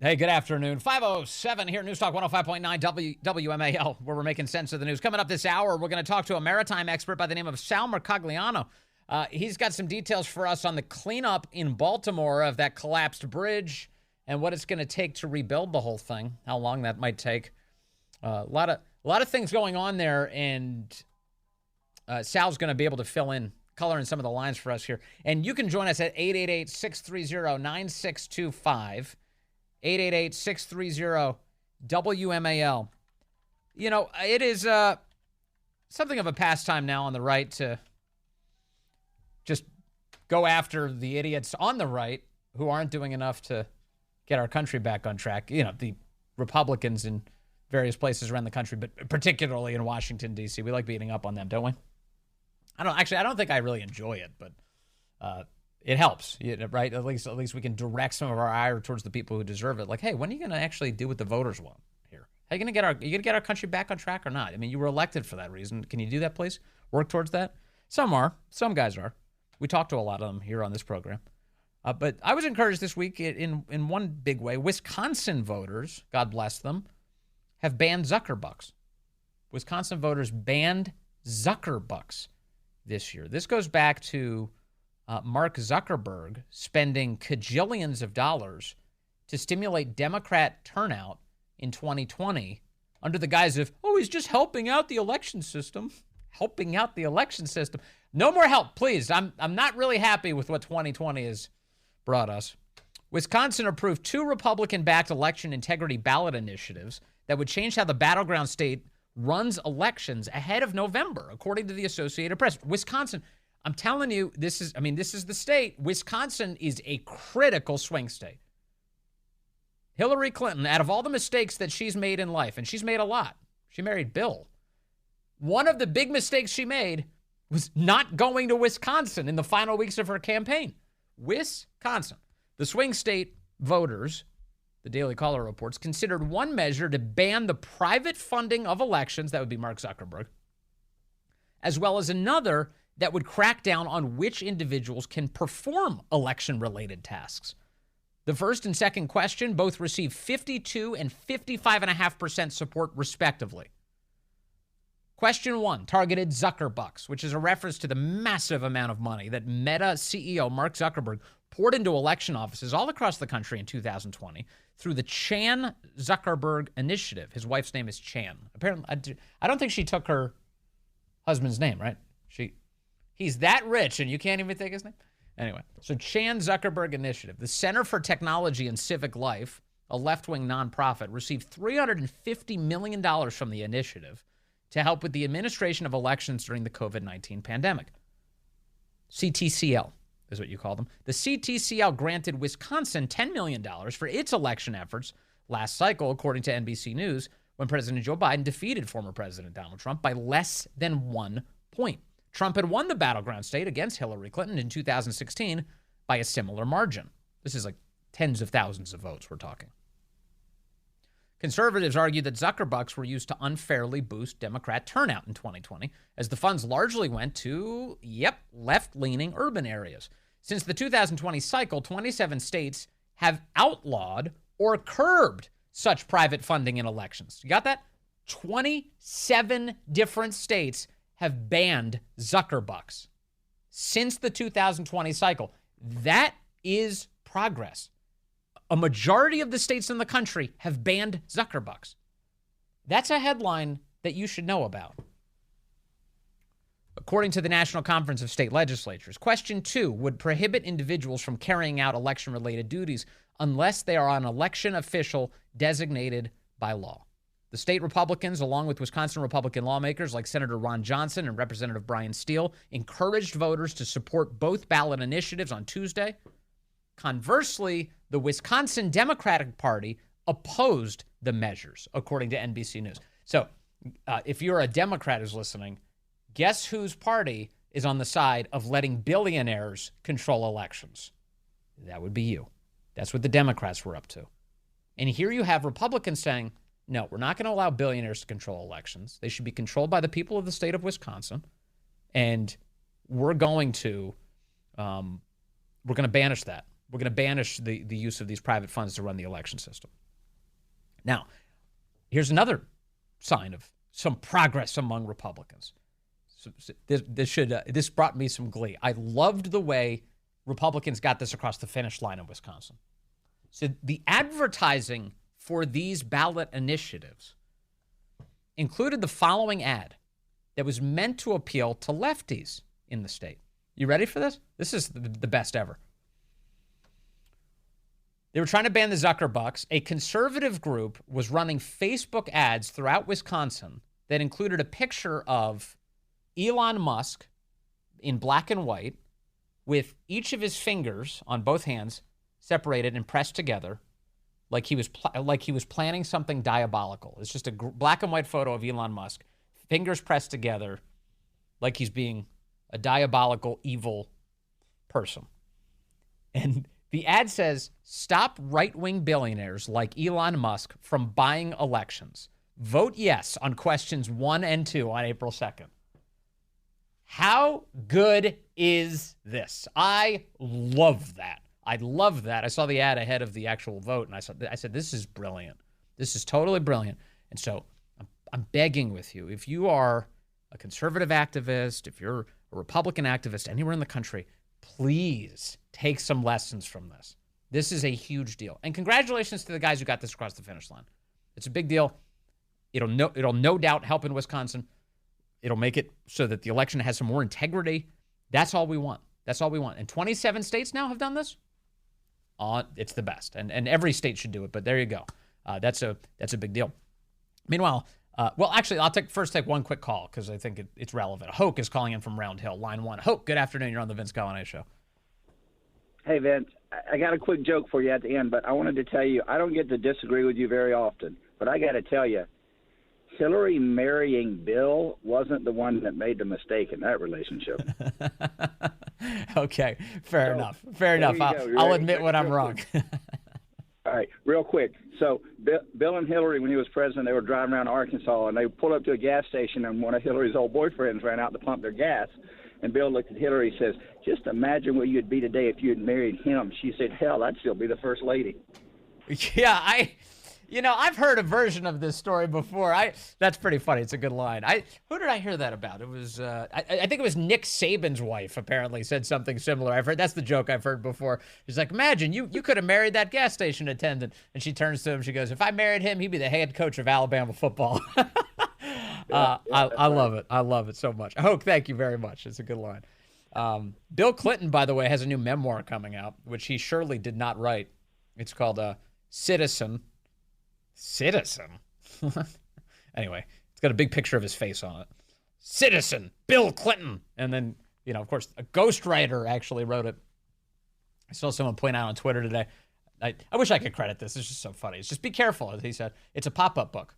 Hey, good afternoon. 5:07 here, News Talk 105.9 WMAL, where we're making sense of the news. Coming up this hour, we're going to talk to a maritime expert by the name of Coglianese. He's got some details for us on the cleanup in Baltimore of that collapsed bridge and what it's going to take to rebuild the whole thing, how long that might take. A lot of things going on there, and Sal's going to be able to fill in, color in some of the lines for us here. And you can join us at 888-630-9625. 888-630-WMAL. You know, it is something of a pastime now on the right to just go after the idiots on the right who aren't doing enough to get our country back on track. You know, the Republicans in various places around the country, but particularly in Washington, D.C. We like beating up on them, don't we? I don't think I really enjoy it, but it helps, right? At least we can direct some of our ire towards the people who deserve it. Like, hey, when are you going to actually do what the voters want here? Are you going to get our country back on track or not? I mean, you were elected for that reason. Can you do that, please? Work towards that? Some are. Some guys are. We talk to a lot of them here on this program. But I was encouraged this week in one big way. Wisconsin voters, God bless them, have banned Zuckerbucks. Wisconsin voters banned Zuckerbucks this year. This goes back to Mark Zuckerberg spending cajillions of dollars to stimulate Democrat turnout in 2020 under the guise of, he's just helping out the election system. Helping out the election system. No more help, please. I'm not really happy with what 2020 has brought us. Wisconsin approved 2 Republican-backed election integrity ballot initiatives that would change how the battleground state runs elections ahead of November, according to the Associated Press. Wisconsin, I'm telling you, this is the state. Wisconsin is a critical swing state. Hillary Clinton, out of all the mistakes that she's made in life, and she's made a lot, she married Bill. One of the big mistakes she made was not going to Wisconsin in the final weeks of her campaign. Wisconsin. The swing state voters, the Daily Caller reports, considered one measure to ban the private funding of elections, that would be Mark Zuckerberg, as well as another that would crack down on which individuals can perform election-related tasks. The first and second question both received 52 and 55.5% support, respectively. Question 1 targeted Zuckerbucks, which is a reference to the massive amount of money that Meta CEO Mark Zuckerberg poured into election offices all across the country in 2020 through the Chan Zuckerberg Initiative. His wife's name is Chan. Apparently, I don't think she took her husband's name, right? He's that rich and you can't even take his name? Anyway, so Chan Zuckerberg Initiative, the Center for Technology and Civic Life, a left-wing nonprofit, received $350 million from the initiative to help with the administration of elections during the COVID-19 pandemic. CTCL is what you call them. The CTCL granted Wisconsin $10 million for its election efforts last cycle, according to NBC News, when President Joe Biden defeated former President Donald Trump by less than 1 point. Trump had won the battleground state against Hillary Clinton in 2016 by a similar margin. This is like tens of thousands of votes we're talking. Conservatives argue that Zuckerbucks were used to unfairly boost Democrat turnout in 2020, as the funds largely went to, left-leaning urban areas. Since the 2020 cycle, 27 states have outlawed or curbed such private funding in elections. You got that? 27 different states have banned Zuckerbucks since the 2020 cycle. That is progress. A majority of the states in the country have banned Zuckerbucks. That's a headline that you should know about. According to the National Conference of State Legislatures, Question 2 would prohibit individuals from carrying out election-related duties unless they are an election official designated by law. The state Republicans, along with Wisconsin Republican lawmakers like Senator Ron Johnson and Representative Brian Steele, encouraged voters to support both ballot initiatives on Tuesday. Conversely, the Wisconsin Democratic Party opposed the measures, according to NBC News. So if you're a Democrat who's listening, guess whose party is on the side of letting billionaires control elections? That would be you. That's what the Democrats were up to. And here you have Republicans saying, no, we're not going to allow billionaires to control elections. They should be controlled by the people of the state of Wisconsin. And we're going to banish that. We're going to banish the use of these private funds to run the election system. Now, here's another sign of some progress among Republicans. So this brought me some glee. I loved the way Republicans got this across the finish line in Wisconsin. So the advertising for these ballot initiatives included the following ad that was meant to appeal to lefties in the state. You ready for this? This is the best ever. They were trying to ban the Zuckerbucks. A conservative group was running Facebook ads throughout Wisconsin that included a picture of Elon Musk in black and white with each of his fingers on both hands separated and pressed together like he was planning something diabolical. It's just a black and white photo of Elon Musk, fingers pressed together like he's being a diabolical, evil person. And the ad says, "Stop right-wing billionaires like Elon Musk from buying elections. Vote yes on questions 1 and 2 on April 2nd. How good is this? I love that. I love that. I saw the ad ahead of the actual vote, and I said, this is brilliant. This is totally brilliant. And so I'm begging with you, if you are a conservative activist, if you're a Republican activist anywhere in the country, please take some lessons from this. This is a huge deal. And congratulations to the guys who got this across the finish line. It's a big deal. It'll no doubt help in Wisconsin. It'll make it so that the election has some more integrity. That's all we want. That's all we want. And 27 states now have done this. It's the best. And every state should do it, but there you go. That's a big deal. Meanwhile, well, actually, I'll first take one quick call because I think it's relevant. Hoke is calling in from Round Hill, line 1. Hoke, good afternoon. You're on the Vince Coglianese Show. Hey, Vince, I got a quick joke for you at the end, but I wanted to tell you, I don't get to disagree with you very often, but I got to tell you, Hillary marrying Bill wasn't the one that made the mistake in that relationship. Okay, fair enough. Fair enough. I'll admit when I'm wrong. All right, real quick. So Bill and Hillary, when he was president, they were driving around Arkansas, and they pulled up to a gas station, and one of Hillary's old boyfriends ran out to pump their gas. And Bill looked at Hillary and says, "Just imagine where you'd be today if you had married him." She said, "Hell, I'd still be the first lady." Yeah, I've heard a version of this story before. That's pretty funny. It's a good line. Who did I hear that about? It was I think it was Nick Saban's wife. Apparently said something similar. That's the joke I've heard before. She's like, "Imagine you could have married that gas station attendant." And she turns to him. She goes, "If I married him, he'd be the head coach of Alabama football." I love it. I love it so much. Hoke, thank you very much. It's a good line. Bill Clinton, by the way, has a new memoir coming out, which he surely did not write. It's called Citizen. Anyway, it's got a big picture of his face on it. Citizen Bill Clinton. And then, of course, a ghostwriter actually wrote it. I saw someone point out on Twitter today. I wish I could credit this. It's just so funny. It's just be careful, as he said. It's a pop-up book.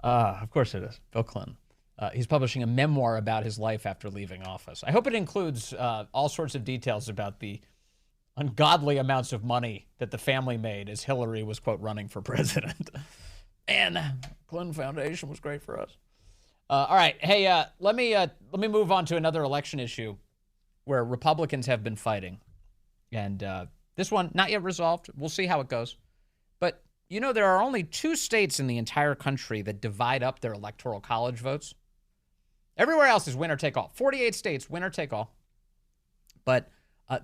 Of course it is. Bill Clinton. He's publishing a memoir about his life after leaving office. I hope it includes all sorts of details about the ungodly amounts of money that the family made as Hillary was, quote, running for president. And Clinton Foundation was great for us. All right. Hey, let me move on to another election issue where Republicans have been fighting. And this one, not yet resolved. We'll see how it goes. But, there are only 2 states in the entire country that divide up their electoral college votes. Everywhere else is winner take all. 48 states, winner take all. But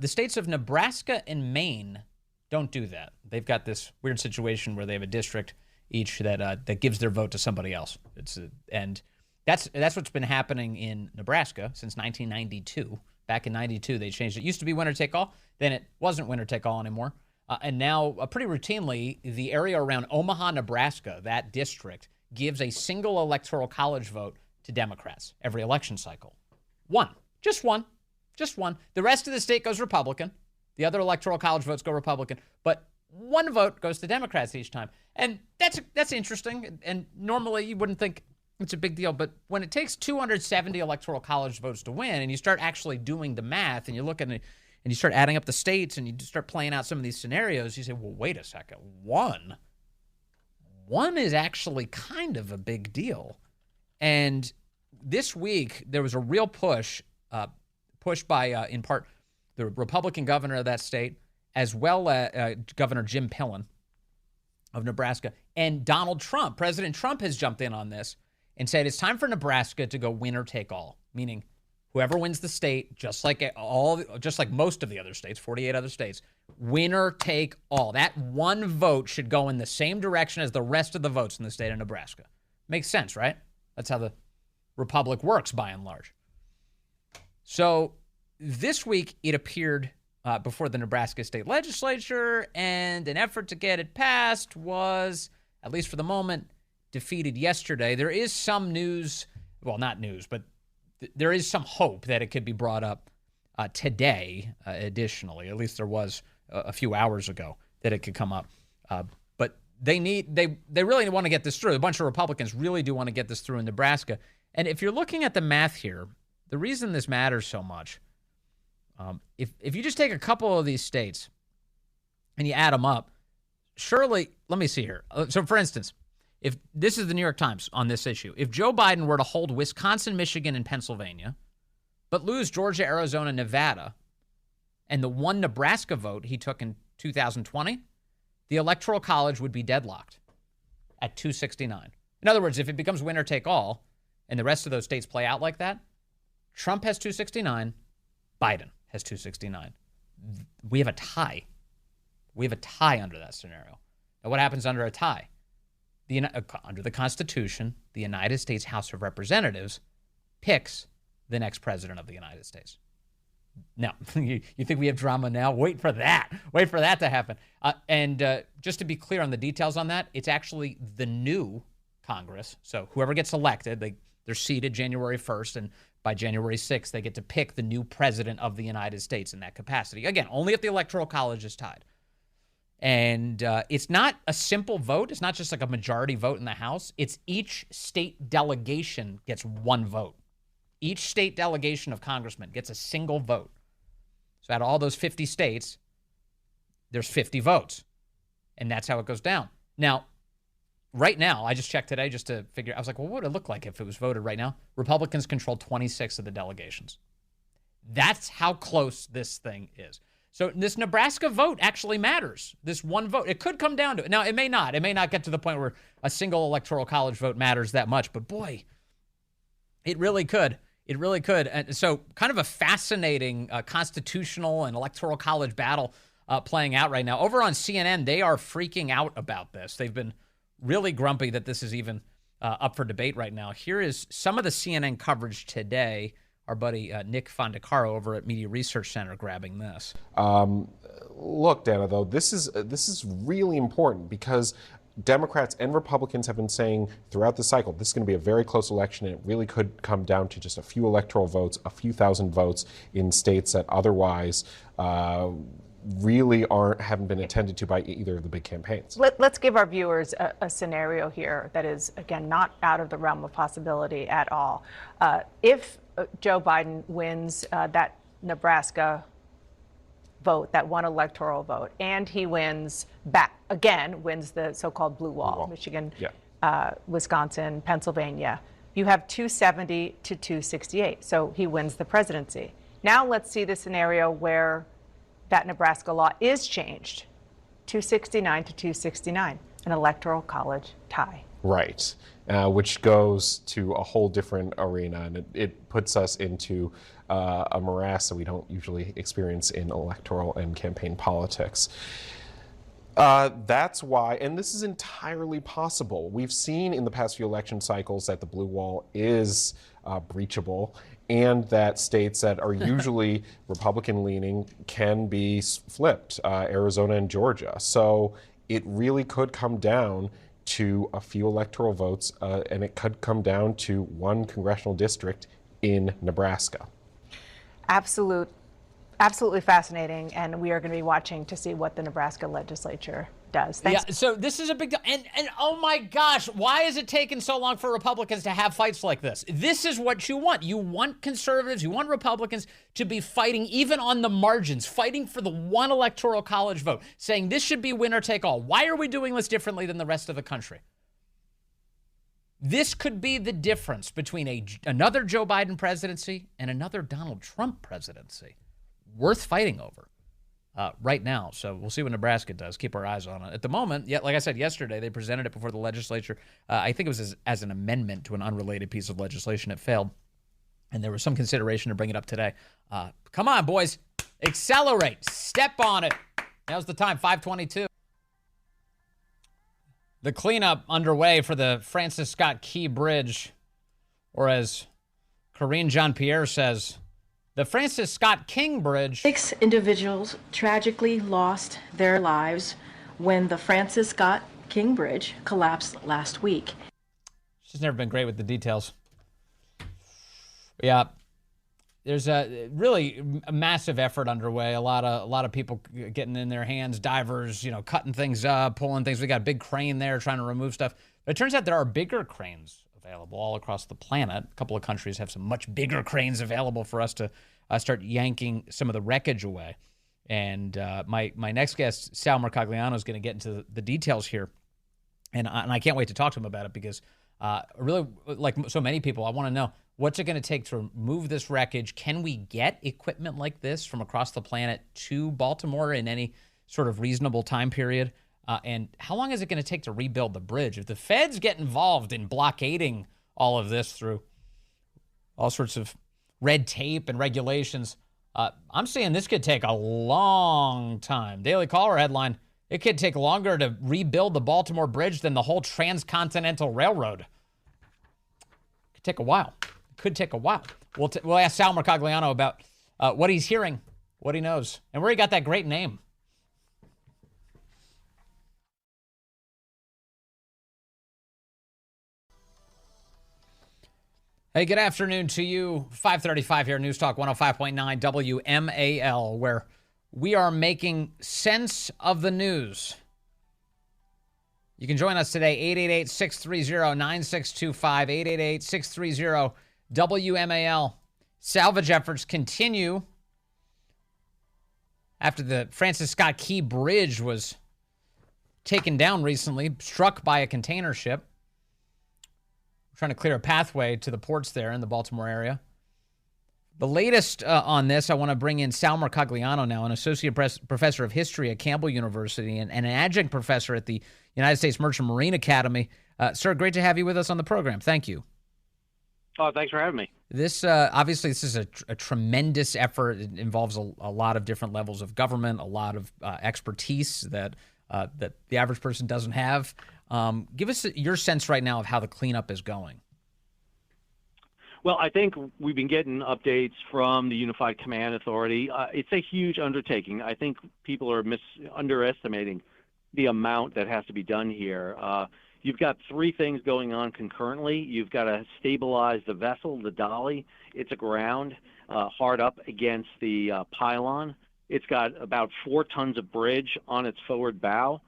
the states of Nebraska and Maine don't do that. They've got this weird situation where they have a district each that gives their vote to somebody else. And that's what's been happening in Nebraska since 1992. Back in 92, they changed it. It used to be winner take all. Then it wasn't winner take all anymore. And now, pretty routinely, the area around Omaha, Nebraska, that district, gives a single electoral college vote to Democrats every election cycle. One. Just one. The rest of the state goes Republican. The other electoral college votes go Republican. But one vote goes to Democrats each time. And that's interesting. And normally you wouldn't think it's a big deal. But when it takes 270 electoral college votes to win, and you start actually doing the math, and you look at it, and you start adding up the states, and you start playing out some of these scenarios, you say, well, wait a second. One is actually kind of a big deal. And this week, there was a real push by, in part, the Republican governor of that state, as well as Governor Jim Pillen of Nebraska, and Donald Trump. President Trump has jumped in on this and said it's time for Nebraska to go winner take all, meaning whoever wins the state, just like most of the other states, 48 other states, winner take all. That one vote should go in the same direction as the rest of the votes in the state of Nebraska. Makes sense, right? That's how the republic works by and large. So this week it appeared before the Nebraska state legislature, and an effort to get it passed was, at least for the moment, defeated yesterday. There is some news, well, not news, but there is some hope that it could be brought up today, additionally. At least there was a few hours ago that it could come up. But they really want to get this through. A bunch of Republicans really do want to get this through in Nebraska. And if you're looking at the math here, the reason this matters so much, if you just take a couple of these states and you add them up, surely, let me see here. So, for instance, if this is the New York Times on this issue, if Joe Biden were to hold Wisconsin, Michigan, and Pennsylvania, but lose Georgia, Arizona, Nevada, and the one Nebraska vote he took in 2020, the Electoral College would be deadlocked at 269. In other words, if it becomes winner take all and the rest of those states play out like that, Trump has 269, Biden has 269. We have a tie. We have a tie under that scenario. Now, what happens under a tie? Under the Constitution, the United States House of Representatives picks the next president of the United States. Now, you think we have drama now? Wait for that. Wait for that to happen. And just to be clear on the details on that, it's actually the new Congress. So whoever gets elected, they're seated January 1st, and by January 6th, they get to pick the new president of the United States in that capacity. Again, only if the Electoral College is tied. And it's not a simple vote. It's not just like a majority vote in the House. It's each state delegation gets one vote. Each state delegation of congressmen gets a single vote. So out of all those 50 states, there's 50 votes. And that's how it goes down. Now, right now, I just checked today just to figure, I was like, well, what would it look like if it was voted right now? Republicans control 26 of the delegations. That's how close this thing is. So this Nebraska vote actually matters. This one vote. It could come down to it. Now, it may not. It may not get to the point where a single Electoral College vote matters that much. But boy, it really could. It really could. And so kind of a fascinating constitutional and Electoral College battle playing out right now. Over on CNN, they are freaking out about this. They've been really grumpy that this is even up for debate right now. Here is some of the CNN coverage today. Our buddy Nick Fondacaro over at Media Research Center grabbing this. Look, Dana, though, this is really important because Democrats and Republicans have been saying throughout the cycle, this is going to be a very close election, and it really could come down to just a few electoral votes, a few thousand votes in states that otherwise really haven't been attended to by either of the big campaigns. Let's give our viewers a scenario here that is, again, not out of the realm of possibility at all. If Joe Biden wins that Nebraska vote, that one electoral vote, and he wins the so-called blue wall, Michigan, Wisconsin, Pennsylvania, you have 270 to 268. So he wins the presidency. Now let's see the scenario where that Nebraska law is changed, 269 to 269, an electoral college tie. Right, which goes to a whole different arena, and it puts us into a morass that we don't usually experience in electoral and campaign politics. That's why, and this is entirely possible. We've seen in the past few election cycles that the blue wall is breachable, and that states that are usually Republican-leaning can be flipped, Arizona and Georgia. So it really could come down to a few electoral votes, and it could come down to one congressional district in Nebraska. Absolutely fascinating, and we are going to be watching to see what the Nebraska legislature does. Thanks. Yeah, so this is a big deal. And oh my gosh, why is it taking so long for Republicans to have fights like this? This is what you want. You want conservatives, you want Republicans to be fighting even on the margins, fighting for the one electoral college vote, saying this should be winner take all. Why are we doing this differently than the rest of the country? This could be the difference between another Joe Biden presidency and another Donald Trump presidency. worth fighting over right now. So we'll see what Nebraska does. Keep our eyes on it. At the moment, like I said yesterday, they presented it before the legislature. I think it was as an amendment to an unrelated piece of legislation. It failed, and there was some consideration to bring it up today. Come on, boys. Accelerate. Step on it. Now's the time, 5:22. The cleanup underway for the Francis Scott Key Bridge, or as Corinne Jean-Pierre says, the Francis Scott King Bridge. 6 individuals tragically lost their lives when the Francis Scott King Bridge collapsed last week. She's never been great with the details. Yeah, there's a really massive effort underway. A lot of people getting in their hands, divers, cutting things up, pulling things. We got a big crane there trying to remove stuff. But it turns out there are bigger cranes available all across the planet. A couple of countries have some much bigger cranes available for us to start yanking some of the wreckage away. And my next guest, Sal Mercogliano, is going to get into the details here. And I can't wait to talk to him about it because really, like so many people, I want to know, what's it going to take to remove this wreckage? Can we get equipment like this from across the planet to Baltimore in any sort of reasonable time period? And how long is it going to take to rebuild the bridge? If the feds get involved in blockading all of this through all sorts of red tape and regulations, I'm saying this could take a long time. Daily Caller headline, it could take longer to rebuild the Baltimore Bridge than the whole Transcontinental Railroad. It could take a while. We'll ask Sal Mercogliano about what he's hearing, what he knows, and where he got that great name. Hey, good afternoon to you. 5:35 here, News Talk 105.9 WMAL, where we are making sense of the news. You can join us today, 888-630-9625, 888-630-WMAL. Salvage efforts continue after the Francis Scott Key Bridge was taken down recently, struck by a container ship. Trying to clear a pathway to the ports there in the Baltimore area. The latest on this, I want to bring in Sal Mercogliano now, an associate professor of history at Campbell University and an adjunct professor at the United States Merchant Marine Academy. Sir, great to have you with us on the program. Thank you. Oh, thanks for having me. This obviously, this is a tremendous effort. It involves a lot of different levels of government, a lot of expertise that the average person doesn't have. Give us your sense right now of how the cleanup is going. Well, I think we've been getting updates from the Unified Command Authority. It's a huge undertaking. I think people are underestimating the amount that has to be done here. You've got three things going on concurrently. You've got to stabilize the vessel, the dolly. It's aground, hard up against the pylon. It's got about 4 tons of bridge on its forward bow.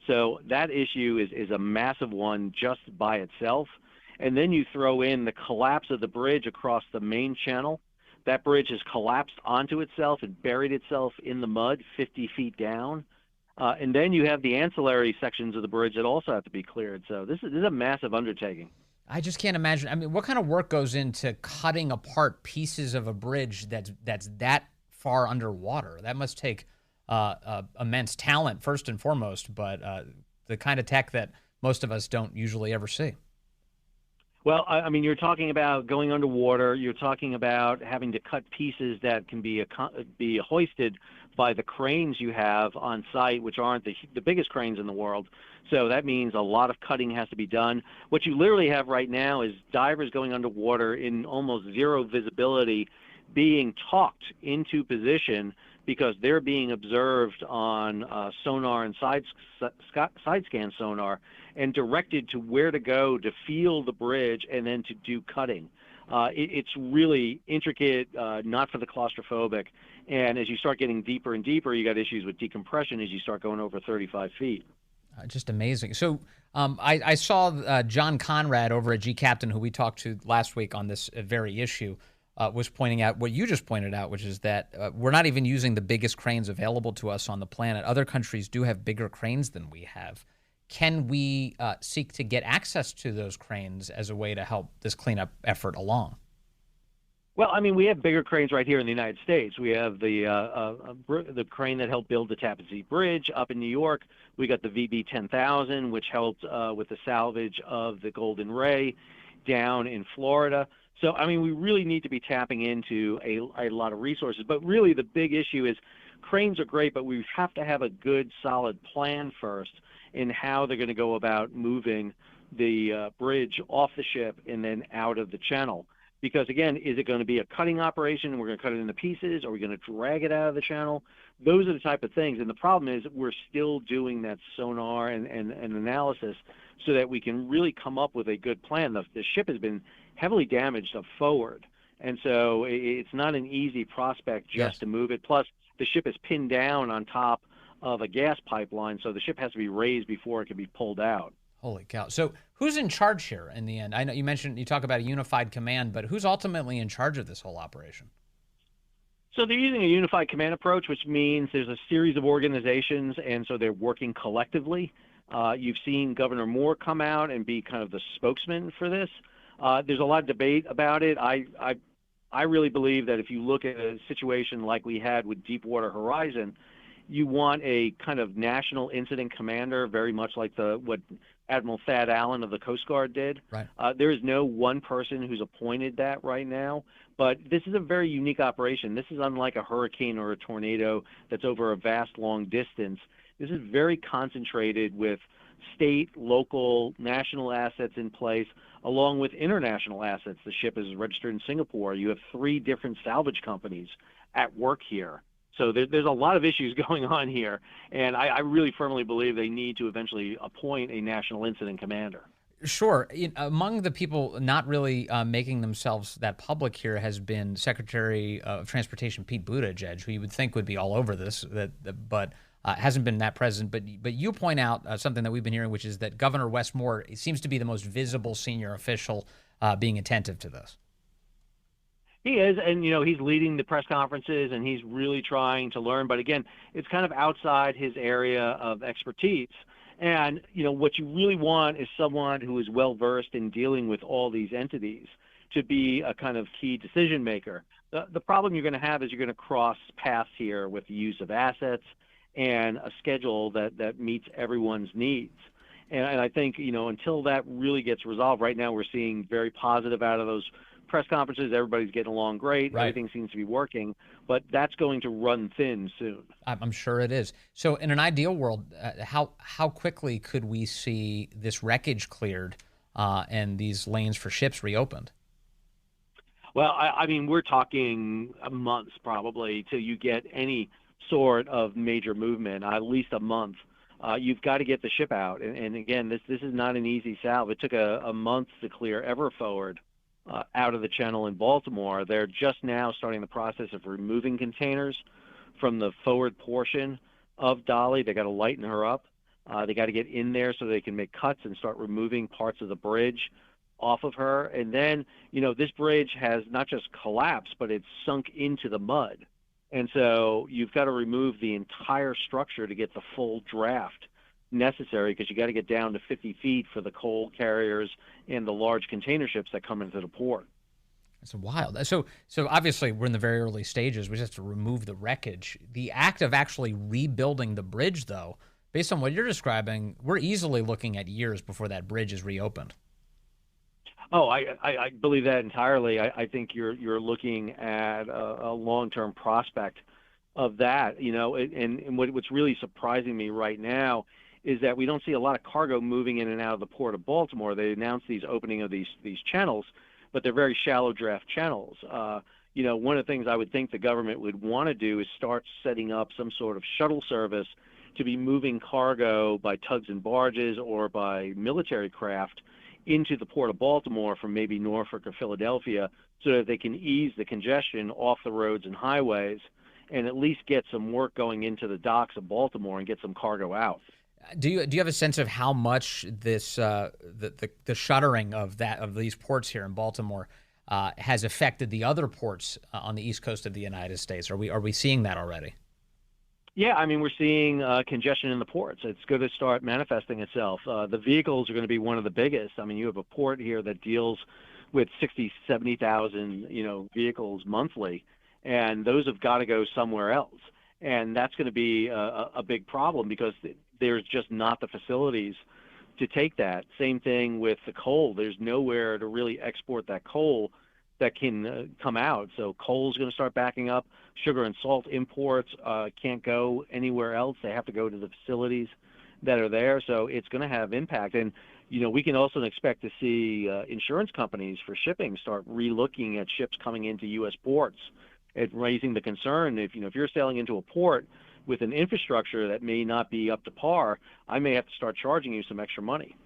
So that issue is a massive one just by itself. And then you throw in the collapse of the bridge across the main channel. That bridge has collapsed onto itself and buried itself in the mud 50 feet down. And then you have the ancillary sections of the bridge that also have to be cleared. So this is a massive undertaking. I just can't imagine. I mean, what kind of work goes into cutting apart pieces of a bridge that's that far underwater? That must take immense talent, first and foremost, but the kind of tech that most of us don't usually ever see. Well, I mean, you're talking about going underwater. You're talking about having to cut pieces that can be hoisted by the cranes you have on site, which aren't the biggest cranes in the world. So that means a lot of cutting has to be done. What you literally have right now is divers going underwater in almost zero visibility, being talked into position because they're being observed on sonar and side scan sonar and directed to where to go to feel the bridge and then to do cutting. It's really intricate, not for the claustrophobic. And as you start getting deeper and deeper, you got issues with decompression as you start going over 35 feet. Just amazing. So I saw John Conrad over at G Captain, who we talked to last week on this very issue, was pointing out what you just pointed out, which is that we're not even using the biggest cranes available to us on the planet. Other countries do have bigger cranes than we have. Can we seek to get access to those cranes as a way to help this cleanup effort along? Well, I mean, we have bigger cranes right here in the United States. We have the crane that helped build the Tappan Zee Bridge up in New York. We got the VB 10,000, which helped with the salvage of the Golden Ray down in Florida. So, I mean, we really need to be tapping into a lot of resources. But really, the big issue is cranes are great, but we have to have a good, solid plan first in how they're going to go about moving the bridge off the ship and then out of the channel. Because, again, is it going to be a cutting operation and we're going to cut it into pieces? Are we going to drag it out of the channel? Those are the type of things. And the problem is we're still doing that sonar and analysis so that we can really come up with a good plan. The ship has been heavily damaged up forward. And so it's not an easy prospect just to move it. Plus, the ship is pinned down on top of a gas pipeline, so the ship has to be raised before it can be pulled out. Holy cow. So who's in charge here in the end? I know you talk about a unified command, but who's ultimately in charge of this whole operation? So they're using a unified command approach, which means there's a series of organizations, and so they're working collectively. You've seen Governor Moore come out and be kind of the spokesman for this. There's a lot of debate about it. I really believe that if you look at a situation like we had with Deepwater Horizon, you want a kind of national incident commander, very much like what Admiral Thad Allen of the Coast Guard did. Right. There is no one person who's appointed that right now, but this is a very unique operation. This is unlike a hurricane or a tornado that's over a vast, long distance. This is very concentrated with state, local, national assets in place, along with international assets. The ship is registered in Singapore. You have 3 different salvage companies at work here. So there's a lot of issues going on here, and I really firmly believe they need to eventually appoint a national incident commander. Sure. Among the people not really making themselves that public here has been Secretary of Transportation Pete Buttigieg, who you would think would be all over this, but hasn't been that present. But you point out something that we've been hearing, which is that Governor Wes Moore seems to be the most visible senior official being attentive to this. He is, and he's leading the press conferences, and he's really trying to learn. But again, it's kind of outside his area of expertise. And what you really want is someone who is well versed in dealing with all these entities to be a kind of key decision maker. The problem you're going to have is you're going to cross paths here with the use of assets and a schedule that meets everyone's needs. And I think until that really gets resolved, right now we're seeing very positive out of those press conferences. Everybody's getting along great. Right. Everything seems to be working, but that's going to run thin soon. I'm sure it is. So in an ideal world, how quickly could we see this wreckage cleared and these lanes for ships reopened? Well, I mean, we're talking months probably till you get any sort of major movement, at least a month. You've got to get the ship out. And again, this is not an easy salve. It took a month to clear Everforward out of the channel in Baltimore. They're just now starting the process of removing containers from the forward portion of Dolly. They got to lighten her up. They got to get in there so they can make cuts and start removing parts of the bridge off of her. And then, this bridge has not just collapsed, but it's sunk into the mud. And so you've got to remove the entire structure to get the full draft necessary, because you got to get down to 50 feet for the coal carriers and the large container ships that come into the port. It's wild. So obviously we're in the very early stages. We just have to remove the wreckage. The act of actually rebuilding the bridge, though, based on what you're describing, we're easily looking at years before that bridge is reopened. Oh, I believe that entirely. I think you're looking at a long-term prospect of that, and what's really surprising me right now is that we don't see a lot of cargo moving in and out of the port of Baltimore. They announced these opening of these channels, but they're very shallow draft channels. One of the things I would think the government would want to do is start setting up some sort of shuttle service to be moving cargo by tugs and barges or by military craft into the port of Baltimore from maybe Norfolk or Philadelphia, so that they can ease the congestion off the roads and highways and at least get some work going into the docks of Baltimore and get some cargo out. Do you have a sense of how much this the shuttering of these ports here in Baltimore has affected the other ports on the east coast of the United States? Are we seeing that already? Yeah, I mean, we're seeing congestion in the ports. It's going to start manifesting itself. The vehicles are going to be one of the biggest. I mean, you have a port here that deals with 60, 70,000, vehicles monthly, and those have got to go somewhere else. And that's going to be a big problem because there's just not the facilities to take that. Same thing with the coal. There's nowhere to really export that coal that can come out. So coal's going to start backing up. Sugar and salt imports can't go anywhere else. They have to go to the facilities that are there. So it's going to have impact. And, we can also expect to see insurance companies for shipping start relooking at ships coming into U.S. ports and raising the concern. If you're sailing into a port with an infrastructure that may not be up to par, I may have to start charging you some extra money.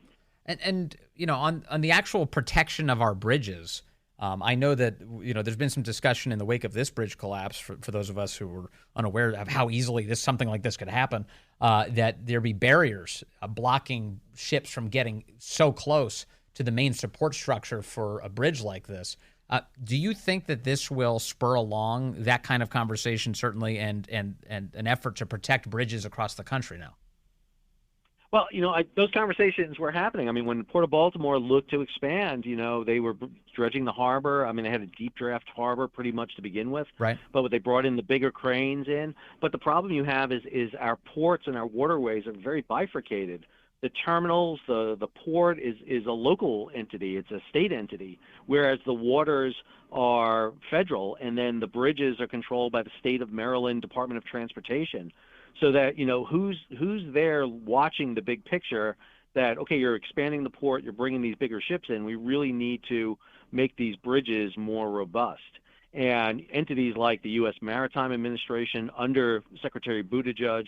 And on the actual protection of our bridges, I know that there's been some discussion in the wake of this bridge collapse for those of us who were unaware of how easily something like this could happen, that there be barriers blocking ships from getting so close to the main support structure for a bridge like this. Do you think that this will spur along that kind of conversation, certainly, and an effort to protect bridges across the country now? Well, those conversations were happening. I mean, when Port of Baltimore looked to expand, they were dredging the harbor. I mean, they had a deep draft harbor pretty much to begin with. Right. But they brought in the bigger cranes in. But the problem you have is our ports and our waterways are very bifurcated. The terminals, the port is a local entity. It's a state entity, whereas the waters are federal, and then the bridges are controlled by the state of Maryland Department of Transportation. So that, who's there watching the big picture that, okay, you're expanding the port, you're bringing these bigger ships in. We really need to make these bridges more robust. And entities like the U.S. Maritime Administration under Secretary Buttigieg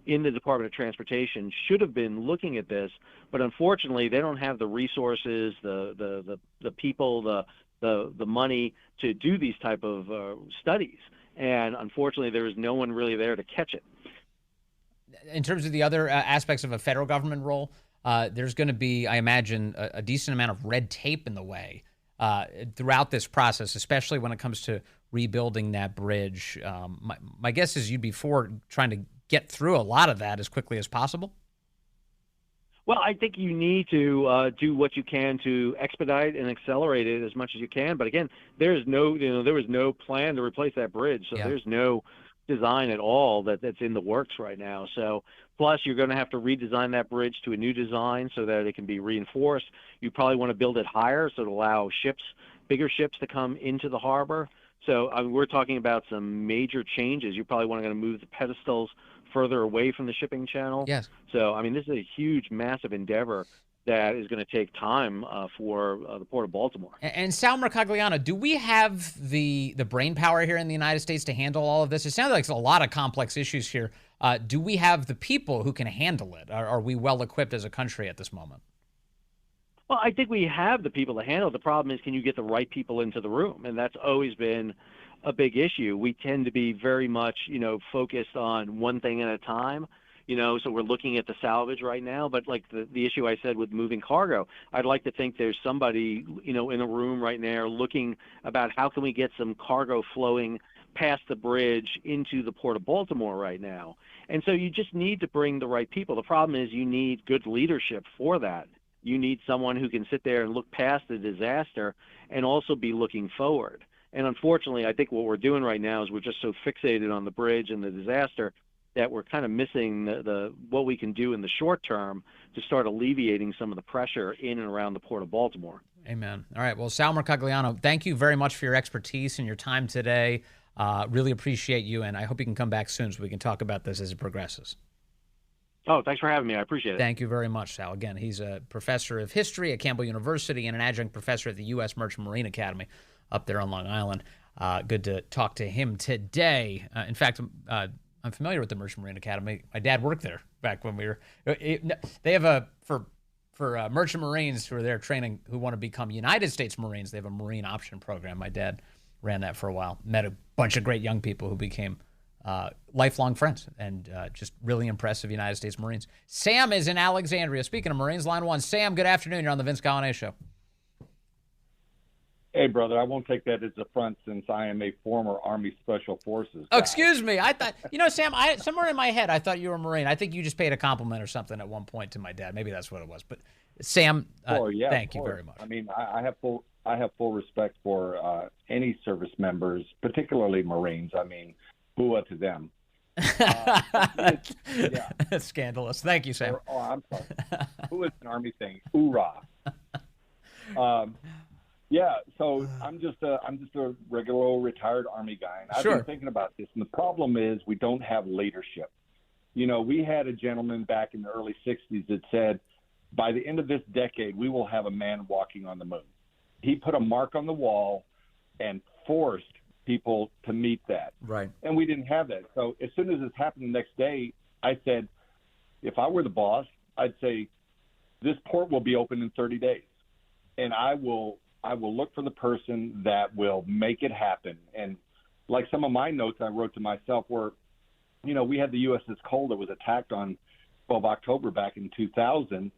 in the Department of Transportation should have been looking at this, but unfortunately they don't have the resources, the people, the money to do these type of studies. And unfortunately there is no one really there to catch it. In terms of the other aspects of a federal government role, there's going to be, I imagine, a decent amount of red tape in the way throughout this process, especially when it comes to rebuilding that bridge. My guess is you'd be for trying to get through a lot of that as quickly as possible. Well, I think you need to do what you can to expedite and accelerate it as much as you can. But again, there was no plan to replace that bridge, so there's no design at all that's in the works right now. So plus you're going to have to redesign that bridge to a new design so that it can be reinforced. You probably want to build it higher so to allow bigger ships to come into the harbor. So we're talking about some major changes. You probably want to move the pedestals further away from the shipping channel. Yes. So this is a huge, massive endeavor that is going to take time for the Port of Baltimore. And Sal Mercogliano, do we have the brain power here in the United States to handle all of this? It sounds like it's a lot of complex issues here. Do we have the people who can handle it? Are we well equipped as a country at this moment? Well, I think we have the people to handle it. The problem is, can you get the right people into the room? And that's always been a big issue. We tend to be very much, focused on one thing at a time. So we're looking at the salvage right now, but like the issue I said with moving cargo, I'd like to think there's somebody, in a room right now looking about how can we get some cargo flowing past the bridge into the Port of Baltimore right now. And so you just need to bring the right people. The problem is you need good leadership for that. You need someone who can sit there and look past the disaster and also be looking forward. And unfortunately, I think what we're doing right now is we're just so fixated on the bridge and the disaster that we're kind of missing what we can do in the short term to start alleviating some of the pressure in and around the Port of Baltimore. Amen. All right. Well, Sal Mercogliano, thank you very much for your expertise and your time today. Really appreciate you, and I hope you can come back soon so we can talk about this as it progresses. Oh, thanks for having me. I appreciate it. Thank you very much, Sal. Again, he's a professor of history at Campbell University and an adjunct professor at the U.S. Merchant Marine Academy up there on Long Island. Good to talk to him today. In fact, I'm familiar with the Merchant Marine Academy. My dad worked there back when we were. They have for Merchant Marines who are there training who want to become United States Marines. They have a Marine option program. My dad ran that for a while. Met a bunch of great young people who became lifelong friends and just really impressive United States Marines. Sam is in Alexandria. Speaking of Marines, line one. Sam, good afternoon. You're on the Vince Gallané Show. Hey, brother, I won't take that as a front since I am a former Army Special Forces guy. Oh, excuse me. I thought, Sam, somewhere in my head, I thought you were a Marine. I think you just paid a compliment or something at one point to my dad. Maybe that's what it was. But Sam, yeah, thank you very much. I mean, I have full I have full respect for any service members, particularly Marines. I mean, boo to them. Yeah. That's scandalous. Thank you, Sam. I'm sorry. Who is an Army thing? Hoorah. Yeah, so I'm just a regular old retired Army guy, and I've been thinking about this. And the problem is we don't have leadership. You know, we had a gentleman back in the early '60s that said, by the end of this decade, we will have a man walking on the moon. He put a mark on the wall and forced people to meet that. Right. And we didn't have that. So as soon as this happened the next day, I said, if I were the boss, I'd say, this port will be open in 30 days. And I will look for the person that will make it happen. And like some of my notes I wrote to myself were, you know, we had the USS Cole that was attacked on 12 October back in 2000,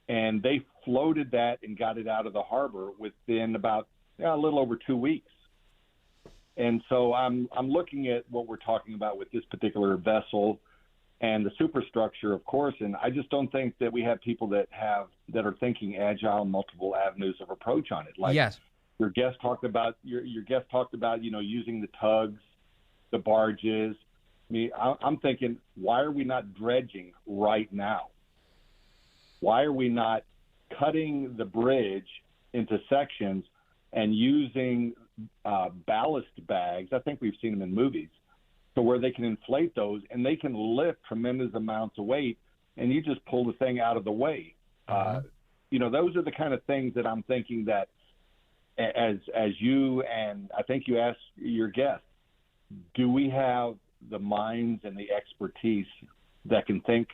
and they floated that and got it out of the harbor within about a little over 2 weeks. And so I'm looking at what we're talking about with this particular vessel and the superstructure, of course, and I just don't think that we have people that are thinking agile, multiple avenues of approach on it. Like your guest talked about, you know, using the tugs, the barges. I mean, I'm thinking, why are we not dredging right now? Why are we not cutting the bridge into sections and using ballast bags? I think we've seen them in movies, to where they can inflate those and they can lift tremendous amounts of weight, and you just pull the thing out of the way. You know, those are the kind of things that I'm thinking that, as you, and I think you asked your guest, do we have the minds and the expertise that can think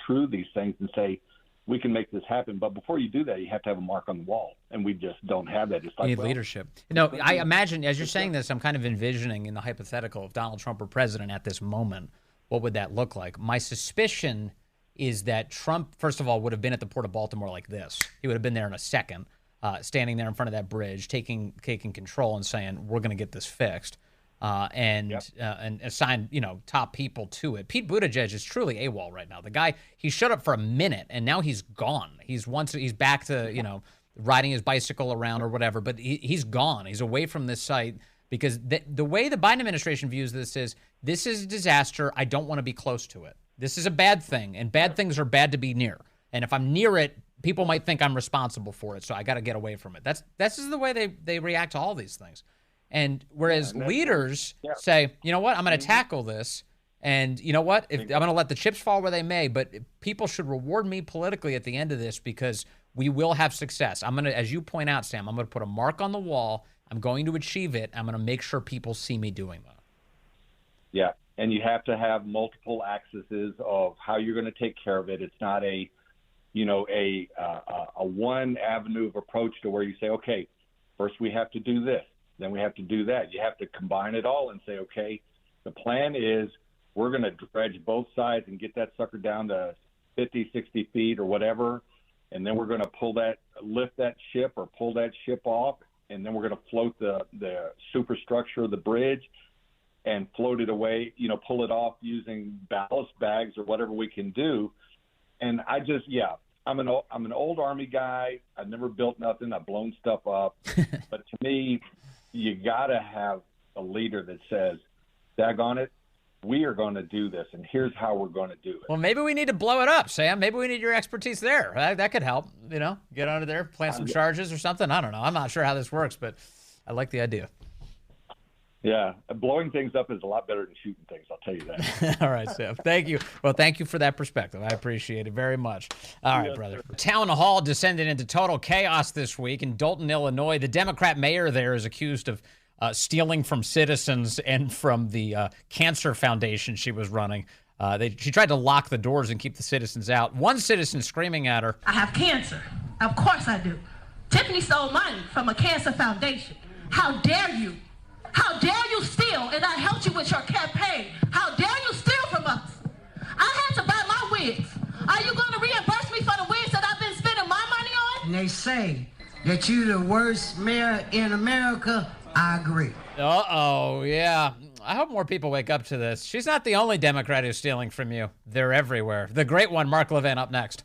through these things and say, we can make this happen? But before you do that, you have to have a mark on the wall, and we just don't have that. It's like, you need leadership. You know, I imagine, as you're saying this, I'm kind of envisioning in the hypothetical, if Donald Trump were president at this moment, what would that look like? My suspicion is that Trump, first of all, would have been at the port of Baltimore like this. He would have been there in a second, standing there in front of that bridge, taking control and saying, we're going to get this fixed. And assign, you know, top people to it. Pete Buttigieg is truly AWOL right now. The guy, he showed up for a minute and now he's gone. He's back to, you know, riding his bicycle around or whatever, but he's gone. He's away from this site because the way the Biden administration views this is a disaster. I don't want to be close to it. This is a bad thing, and bad things are bad to be near. And if I'm near it, people might think I'm responsible for it. So I got to get away from it. That's just the way they react to all these things. And whereas leaders say, you know what, I'm going to tackle this, and you know what, I'm going to let the chips fall where they may, but people should reward me politically at the end of this because we will have success. I'm going to, as you point out, Sam, I'm going to put a mark on the wall. I'm going to achieve it. I'm going to make sure people see me doing that. Yeah, and you have to have multiple axes of how you're going to take care of it. It's not a one avenue of approach to where you say, okay, first we have to do this, then we have to do that. You have to combine it all and say, okay, the plan is we're going to dredge both sides and get that sucker down to 50, 60 feet or whatever, and then we're going to lift that ship or pull that ship off, and then we're going to float the superstructure of the bridge and float it away, you know, pull it off using ballast bags or whatever we can do. And I'm an old Army guy. I've never built nothing. I've blown stuff up. But to me, you got to have a leader that says, daggone it, we are going to do this, and here's how we're going to do it. Well, maybe we need to blow it up, Sam. Maybe we need your expertise there. That could help, you know, get under there, plant some charges or something. I don't know. I'm not sure how this works, but I like the idea. Yeah, blowing things up is a lot better than shooting things, I'll tell you that. All right, Sam. Thank you. Well, thank you for that perspective. I appreciate it very much. All right, brother. Town Hall descended into total chaos this week in Dalton, Illinois. The Democrat mayor there is accused of stealing from citizens and from the cancer foundation she was running. She tried to lock the doors and keep the citizens out. One citizen screaming at her, I have cancer. Of course I do. Tiffany stole money from a cancer foundation. How dare you? How dare you steal? And I helped you with your campaign. How dare you steal from us? I had to buy my wigs. Are you going to reimburse me for the wigs that I've been spending my money on? And they say that you're the worst mayor in America. I agree. Uh-oh, yeah. I hope more people wake up to this. She's not the only Democrat who's stealing from you. They're everywhere. The great one, Mark Levin, up next.